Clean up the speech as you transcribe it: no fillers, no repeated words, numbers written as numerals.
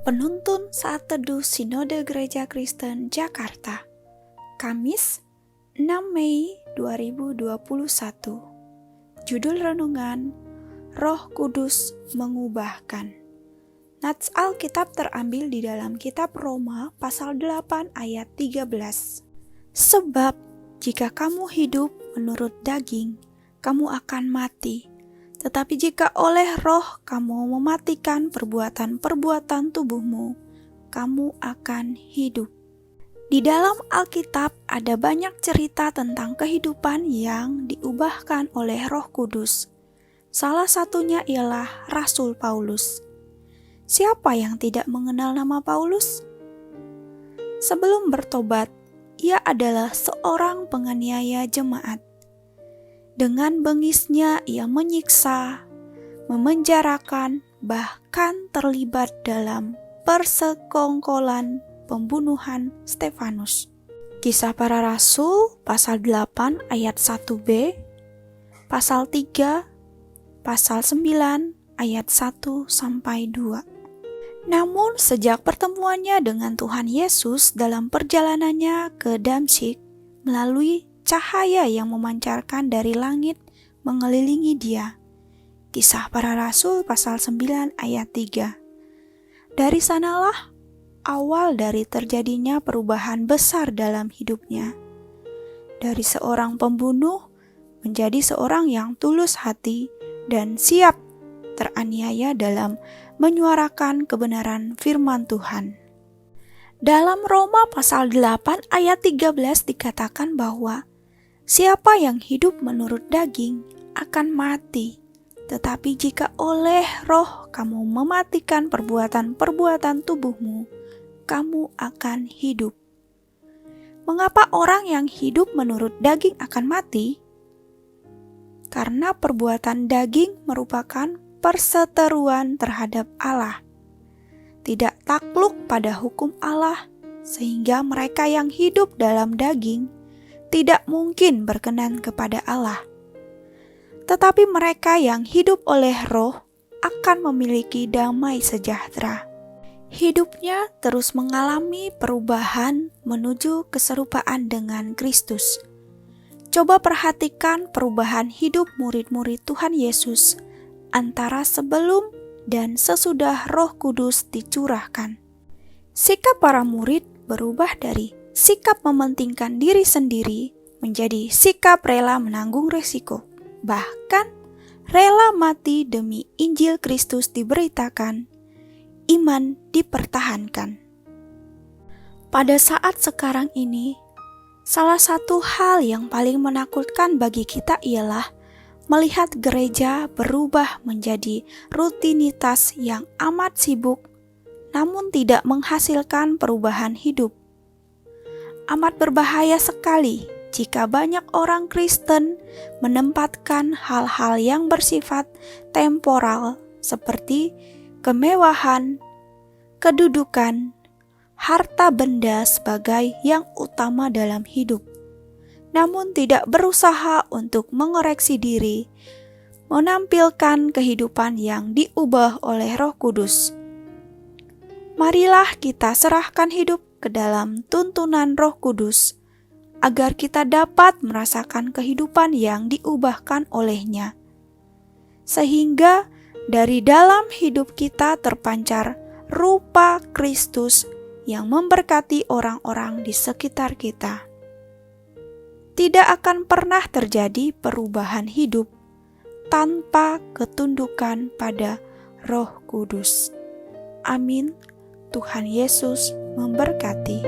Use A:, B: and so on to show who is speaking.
A: Penuntun Saat Teduh Sinode Gereja Kristen Jakarta, Kamis 6 Mei 2021. Judul renungan, Roh Kudus Mengubahkan. Nats Alkitab terambil di dalam kitab Roma pasal 8 ayat 13. Sebab jika kamu hidup menurut daging, kamu akan mati. Tetapi jika oleh roh kamu mematikan perbuatan-perbuatan tubuhmu, kamu akan hidup. Di dalam Alkitab ada banyak cerita tentang kehidupan yang diubahkan oleh Roh Kudus. Salah satunya ialah Rasul Paulus. Siapa yang tidak mengenal nama Paulus? Sebelum bertobat, ia adalah seorang penganiaya jemaat. Dengan bengisnya ia menyiksa, memenjarakan, bahkan terlibat dalam persekongkolan pembunuhan Stefanus. Kisah Para Rasul pasal 8 ayat 1b, pasal 3, pasal 9 ayat 1-2. Namun sejak pertemuannya dengan Tuhan Yesus dalam perjalanannya ke Damsyik melalui cahaya yang memancarkan dari langit mengelilingi dia. Kisah Para Rasul pasal 9 ayat 3. Dari sanalah awal dari terjadinya perubahan besar dalam hidupnya. Dari seorang pembunuh menjadi seorang yang tulus hati dan siap teraniaya dalam menyuarakan kebenaran firman Tuhan. Dalam Roma pasal 8 ayat 13 dikatakan bahwa siapa yang hidup menurut daging akan mati, tetapi jika oleh roh kamu mematikan perbuatan-perbuatan tubuhmu, kamu akan hidup. Mengapa orang yang hidup menurut daging akan mati? Karena perbuatan daging merupakan perseteruan terhadap Allah. Tidak takluk pada hukum Allah, sehingga mereka yang hidup dalam daging tidak mungkin berkenan kepada Allah. Tetapi mereka yang hidup oleh roh akan memiliki damai sejahtera. Hidupnya terus mengalami perubahan menuju keserupaan dengan Kristus. Coba perhatikan perubahan hidup murid-murid Tuhan Yesus antara sebelum dan sesudah Roh Kudus dicurahkan. Sikap para murid berubah dari sikap mementingkan diri sendiri menjadi sikap rela menanggung resiko. Bahkan rela mati demi Injil Kristus diberitakan, iman dipertahankan. Pada saat sekarang ini, salah satu hal yang paling menakutkan bagi kita ialah melihat gereja berubah menjadi rutinitas yang amat sibuk, namun tidak menghasilkan perubahan hidup. Amat berbahaya sekali jika banyak orang Kristen menempatkan hal-hal yang bersifat temporal seperti kemewahan, kedudukan, harta benda sebagai yang utama dalam hidup, namun tidak berusaha untuk mengoreksi diri, menampilkan kehidupan yang diubah oleh Roh Kudus. Marilah kita serahkan hidup ke dalam tuntunan Roh Kudus, agar kita dapat merasakan kehidupan yang diubahkan olehnya, sehingga dari dalam hidup kita terpancar rupa Kristus yang memberkati orang-orang di sekitar kita. Tidak akan pernah terjadi perubahan hidup tanpa ketundukan pada Roh Kudus. Amin. Tuhan Yesus memberkati.